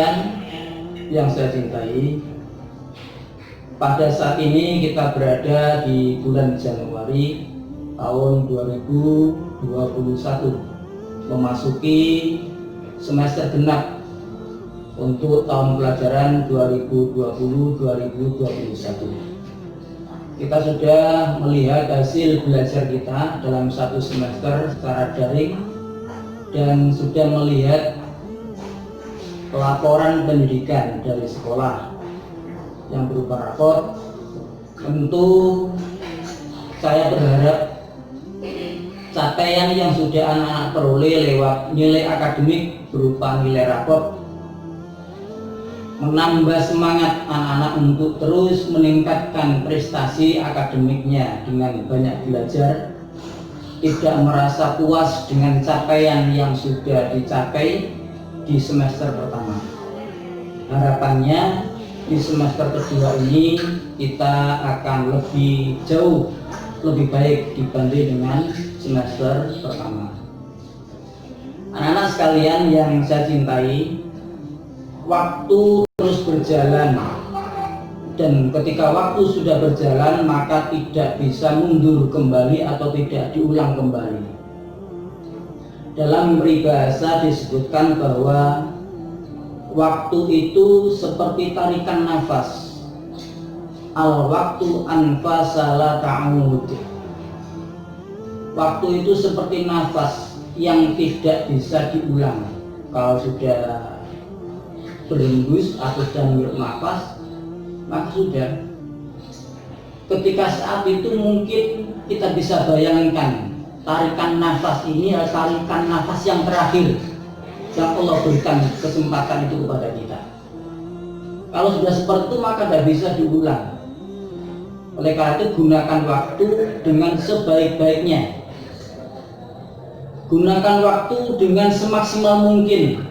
sekalian yang saya cintai, pada saat ini kita berada di bulan Januari tahun 2021, memasuki semester genap untuk tahun pelajaran 2020-2021. Kita sudah melihat hasil belajar kita dalam satu semester secara daring dan sudah melihat laporan pendidikan dari sekolah yang berupa rapor. Tentu saya berharap capaian yang sudah anak-anak peroleh lewat nilai akademik berupa nilai rapor menambah semangat anak-anak untuk terus meningkatkan prestasi akademiknya dengan banyak belajar, tidak merasa puas dengan capaian yang sudah dicapai di semester pertama. Harapannya di semester kedua ini kita akan lebih jauh lebih baik dibanding dengan semester pertama. Anak-anak sekalian yang saya cintai, waktu terus berjalan, dan ketika waktu sudah berjalan maka tidak bisa mundur kembali atau tidak diulang kembali. Dalam peribahasa disebutkan bahwa waktu itu seperti tarikan nafas, al waktu anfasa la ta'ud. Waktu itu seperti nafas yang tidak bisa diulang. Kalau sudah berhembus atau sedang menghirup nafas, maka sudah. Ketika saat itu mungkin kita bisa bayangkan tarikan nafas ini adalah tarikan nafas yang terakhir yang Allah berikan kesempatan itu kepada kita. Kalau sudah seperti itu maka tidak bisa diulang. Oleh karena itu gunakan waktu dengan sebaik-baiknya. Gunakan waktu dengan semaksimal mungkin.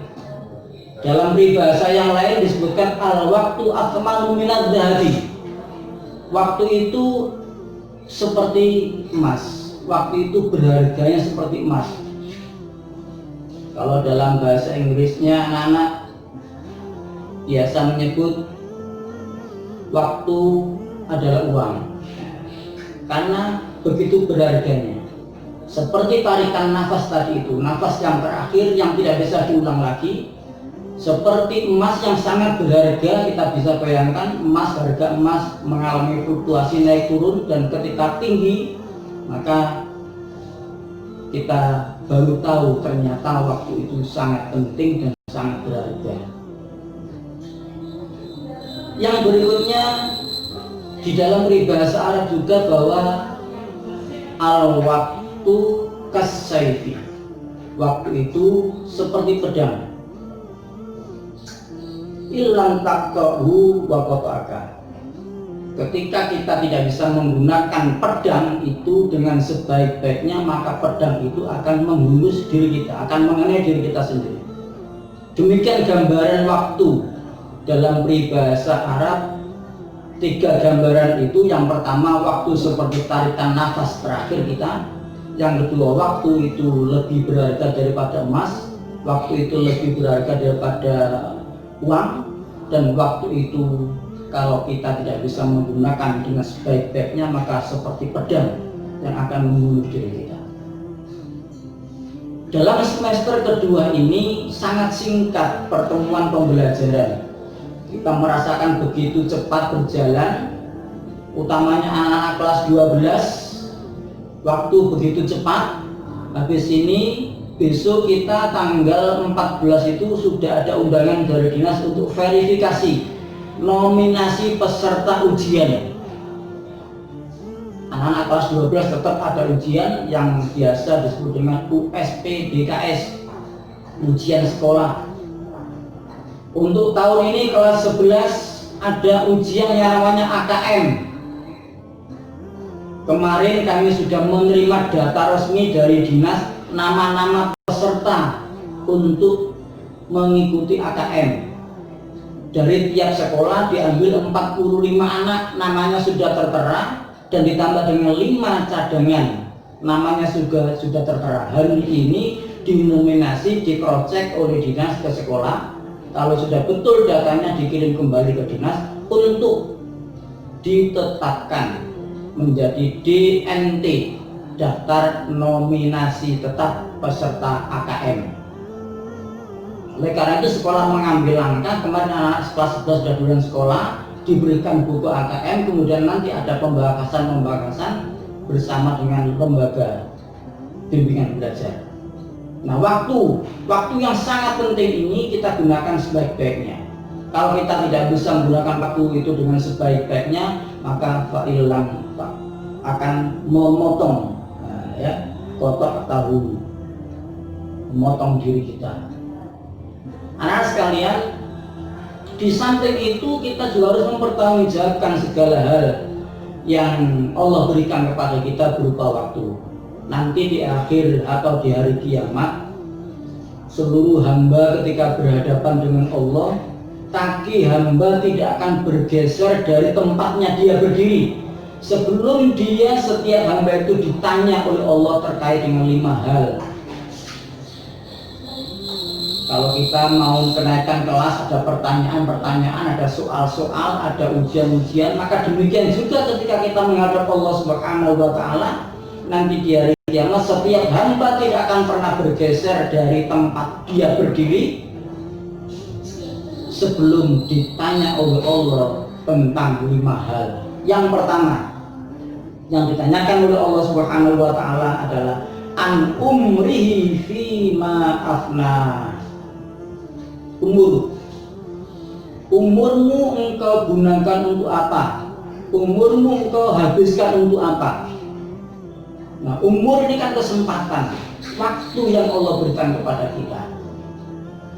Dalam peribahasa yang lain disebutkan al-waktu akmalu minadz dhahabi. Waktu itu seperti emas. Waktu itu berharganya seperti emas. Kalau dalam bahasa Inggrisnya anak-anak biasa menyebut waktu adalah uang, karena begitu berharganya. Seperti tarikan nafas tadi itu, nafas yang terakhir yang tidak bisa diulang lagi. Seperti emas yang sangat berharga, kita bisa bayangkan harga emas mengalami fluktuasi naik turun, dan ketika tinggi maka kita baru tahu ternyata waktu itu sangat penting dan sangat berharga. Yang berikutnya di dalam peribahasa Arab juga bahwa al-waktu kas-sayfi, waktu itu seperti pedang. Ilang taqahu wa qata'aka. Ketika kita tidak bisa menggunakan pedang itu dengan sebaik-baiknya, maka pedang itu akan menghunus diri kita, akan mengenai diri kita sendiri. Demikian gambaran waktu dalam peribahasa Arab. 3 gambaran itu, yang pertama waktu seperti tarikan nafas terakhir kita, yang kedua waktu itu lebih berharga daripada emas, waktu itu lebih berharga daripada uang, dan waktu itu kalau kita tidak bisa menggunakan dengan sebaik-baiknya maka seperti pedang yang akan membunuh diri kita. Dalam semester kedua ini sangat singkat pertemuan pembelajaran. Kita merasakan begitu cepat berjalan, utamanya anak-anak kelas 12. Waktu begitu cepat. Habis ini besok kita tanggal 14 itu sudah ada undangan dari dinas untuk verifikasi nominasi peserta ujian. Anak-anak kelas 12 tetap ada ujian yang biasa disebut dengan USPDKS, ujian sekolah. Untuk tahun ini kelas 11 ada ujian yang namanya AKM. Kemarin kami sudah menerima data resmi dari dinas nama-nama peserta untuk mengikuti AKM. Dari tiap sekolah diambil 45 anak, namanya sudah tertera, dan ditambah dengan 5 cadangan, namanya sudah tertera. Hari ini dinominasi, dicek oleh dinas ke sekolah, Kalau sudah betul datanya dikirim kembali ke dinas untuk ditetapkan menjadi DNT, daftar nominasi tetap peserta AKM. Oleh karena itu sekolah mengambil langkah, kemarin anak kelas 11 sudah duluan sekolah, diberikan buku AKM, kemudian nanti ada pembahasan bersama dengan lembaga bimbingan belajar. Nah, waktu yang sangat penting ini kita gunakan sebaik-baiknya. Kalau kita tidak bisa menggunakan waktu itu dengan sebaik-baiknya, maka fa'ilam akan memotong kotak tahu, memotong diri kita. Anak sekalian, di samping itu kita juga harus mempertanggungjawabkan segala hal yang Allah berikan kepada kita berupa waktu. Nanti di akhir atau di hari kiamat, seluruh hamba ketika berhadapan dengan Allah, kaki hamba tidak akan bergeser dari tempatnya dia berdiri sebelum dia, setiap hamba itu ditanya oleh Allah terkait dengan 5 hal. Kalau kita mau kenaikan kelas, ada pertanyaan-pertanyaan, ada soal-soal, ada ujian-ujian, maka demikian juga ketika kita menghadap Allah Subhanahu wa Ta'ala, nanti di hari kiamat setiap hamba tidak akan pernah bergeser dari tempat dia berdiri sebelum ditanya oleh Allah tentang 5 hal. Yang pertama yang ditanyakan oleh Allah Subhanahu wa Ta'ala adalah an umrihi fima afna. Umurmu engkau gunakan untuk apa? Umurmu engkau habiskan untuk apa? Nah, umur ini kan kesempatan, waktu yang Allah berikan kepada kita.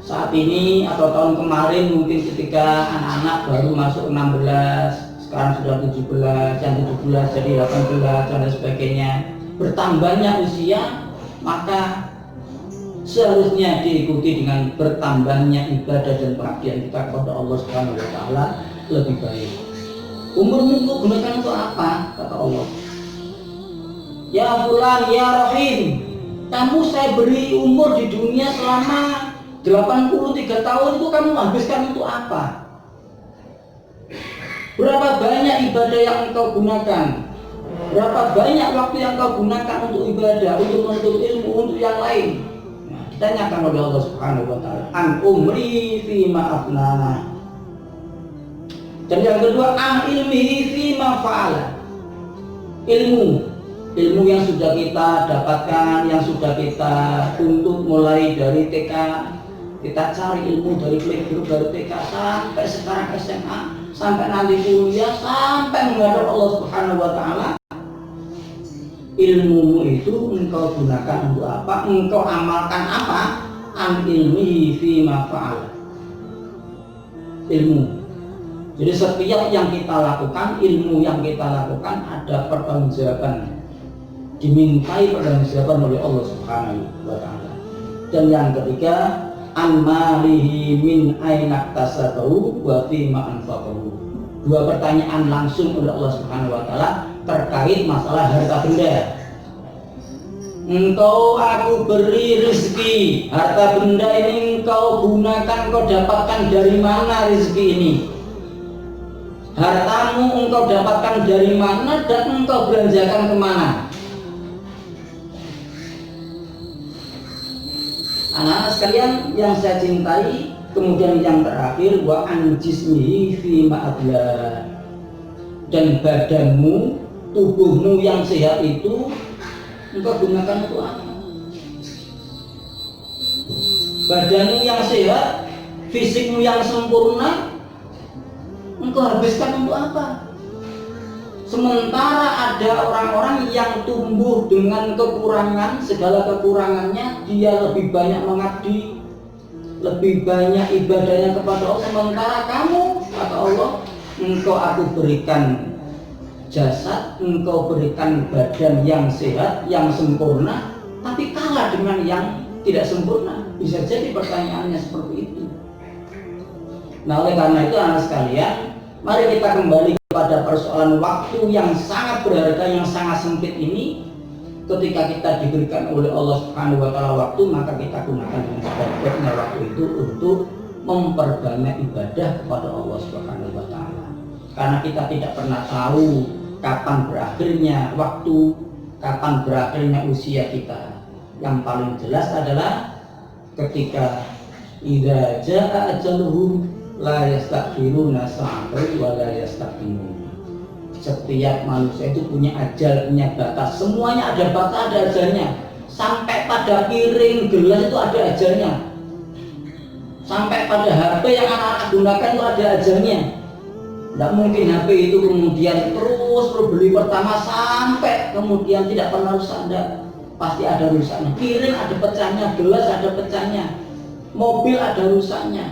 Saat ini atau tahun kemarin mungkin ketika anak-anak baru masuk 16, sekarang sudah 17, yang 17 jadi 18 dan sebagainya. Bertambahnya usia, maka seharusnya diikuti dengan bertambahnya ibadah dan pengabdian kita kepada Allah Subhanahu wa Ta'ala lebih baik. Umurmu kau gunakan untuk apa? Kata Allah. Ya fulan, ya rahim, kamu saya beri umur di dunia selama 83 tahun, itu kamu habiskan untuk apa? Berapa banyak ibadah yang engkau gunakan? Berapa banyak waktu yang engkau gunakan untuk ibadah, untuk menuntut ilmu, untuk yang lain? Nah, ditanyakan oleh Allah Subhanahu wa Ta'ala, an umri fima afna. Dan yang kedua, an ilmihi fima fa'ala. Ilmu yang sudah kita dapatkan, yang sudah kita tuntut mulai dari TK, kita cari ilmu dari playgroup, dari TK sampai sekarang SMA, sampai nanti kuliah, sampai menghadap Allah Subhanahu wa Ta'ala. Ilmumu itu engkau gunakan untuk apa? Engkau amalkan apa? An ilmihi fima fa'ala. Ilmu. Jadi setiap yang kita lakukan, ilmu yang kita lakukan ada pertanggungjawaban, dimintai pertanggungjawaban oleh Allah Subhanahu wa Ta'ala. Dan yang ketiga, an malihi min aina tasabahu wa fima anfaqahu. 2 pertanyaan langsung oleh Allah Subhanahu wa Ta'ala terkait masalah harta benda. Engkau aku beri rezeki, harta benda ini engkau gunakan, engkau dapatkan dari mana rezeki ini? Hartamu engkau dapatkan dari mana dan engkau belanjakan kemana? Anak-anak sekalian yang saya cintai, kemudian yang terakhir wa an jismihi fi ma'abla. Dan badanmu, tubuhmu yang sehat itu engkau gunakan untuk apa? Badanmu yang sehat, fisikmu yang sempurna, engkau habiskan untuk apa? Sementara ada orang-orang yang tumbuh dengan kekurangan, segala kekurangannya, dia lebih banyak mengabdi, lebih banyak ibadahnya kepada Allah. Sementara kamu, kata Allah, engkau aku berikan jasad, engkau berikan badan yang sehat, yang sempurna, tapi kalah dengan yang tidak sempurna. Bisa jadi pertanyaannya seperti itu. Nah, oleh karena itu anak sekalian, mari kita kembali pada persoalan waktu yang sangat berharga, yang sangat sempit ini. Ketika kita diberikan oleh Allah Subhanahu wa Ta'ala waktu, maka kita gunakan dengan sebaik-baiknya waktu itu untuk memperbanyak ibadah kepada Allah Subhanahu wa taala. Karena kita tidak pernah tahu kapan berakhirnya waktu, kapan berakhirnya usia kita. Yang paling jelas adalah ketika idza jaa ajaluhum la yastakhiruna sa'atan wa la yastaqdimun. Setiap manusia itu punya ajal, punya batas. Semuanya ada batas, ada ajalnya. Sampai pada piring, gelas itu ada ajalnya. Sampai pada HP yang anak-anak gunakan itu ada ajalnya. Tidak mungkin HP itu kemudian terus beli pertama sampai kemudian tidak pernah rusak. Tidak. Pasti ada rusaknya. Piring ada pecahnya, gelas ada pecahnya, mobil ada rusaknya.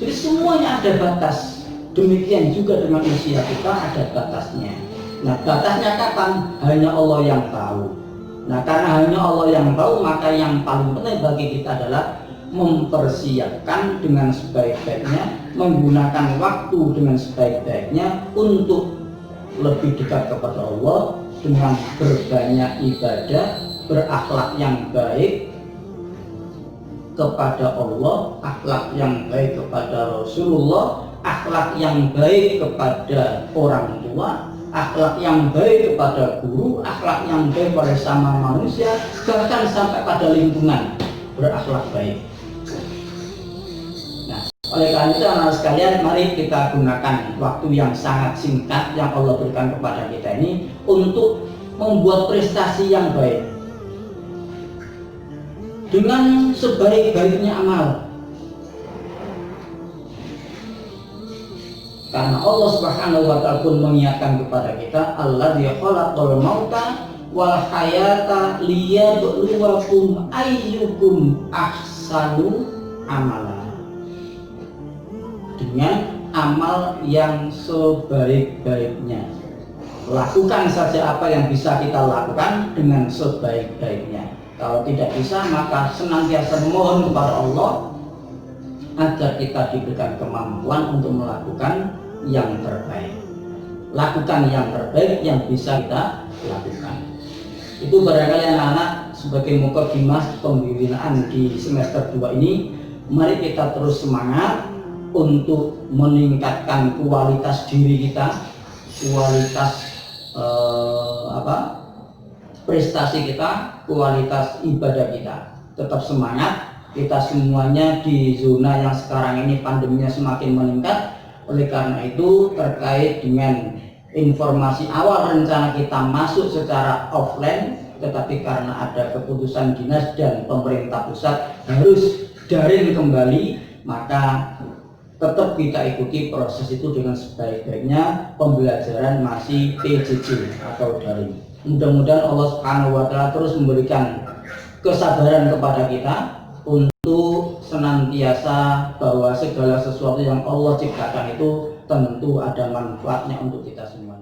Jadi semuanya ada batas. Demikian juga dengan usia kita ada batasnya. Nah, batasnya kapan? Hanya Allah yang tahu. Nah, karena hanya Allah yang tahu, maka yang paling penting bagi kita adalah mempersiapkan dengan sebaik-baiknya, menggunakan waktu dengan sebaik-baiknya untuk lebih dekat kepada Allah dengan berbanyak ibadah, berakhlak yang baik kepada Allah, akhlak yang baik kepada Rasulullah, akhlak yang baik kepada orang tua, akhlak yang baik kepada guru, akhlak yang baik pada sama manusia, bahkan sampai pada lingkungan berakhlak baik. Nah, oleh karena itu anak sekalian, mari kita gunakan waktu yang sangat singkat yang Allah berikan kepada kita ini untuk membuat prestasi yang baik dengan sebaik-baiknya amal. Karena Allah Subhanahu wa taala pun mengingatkan kepada kita, alladzi khalaqal mauta wal hayata liyabluwakum ayyukum ahsanu amala. Dengan amal yang sebaik-baiknya. Lakukan saja apa yang bisa kita lakukan dengan sebaik-baiknya. Kalau tidak bisa, maka senantiasa memohon kepada Allah agar kita diberikan kemampuan untuk melakukan yang terbaik. Lakukan yang terbaik yang bisa kita lakukan. Itu barangkali anak-anak sebagai mukadimah pembinaan di semester 2 ini. Mari kita terus semangat untuk meningkatkan kualitas diri kita, kualitas prestasi kita, kualitas ibadah kita. Tetap semangat. Kita semuanya di zona yang sekarang ini pandeminya semakin meningkat. Oleh karena itu, terkait dengan informasi awal rencana kita masuk secara offline, tetapi karena ada keputusan dinas dan pemerintah pusat harus daring kembali, maka tetap kita ikuti proses itu dengan sebaik-baiknya. Pembelajaran masih PJJ atau daring. Mudah-mudahan Allah Subhanahu wa taala terus memberikan kesabaran kepada kita untuk senantiasa bahwa segala sesuatu yang Allah ciptakan itu tentu ada manfaatnya untuk kita semua.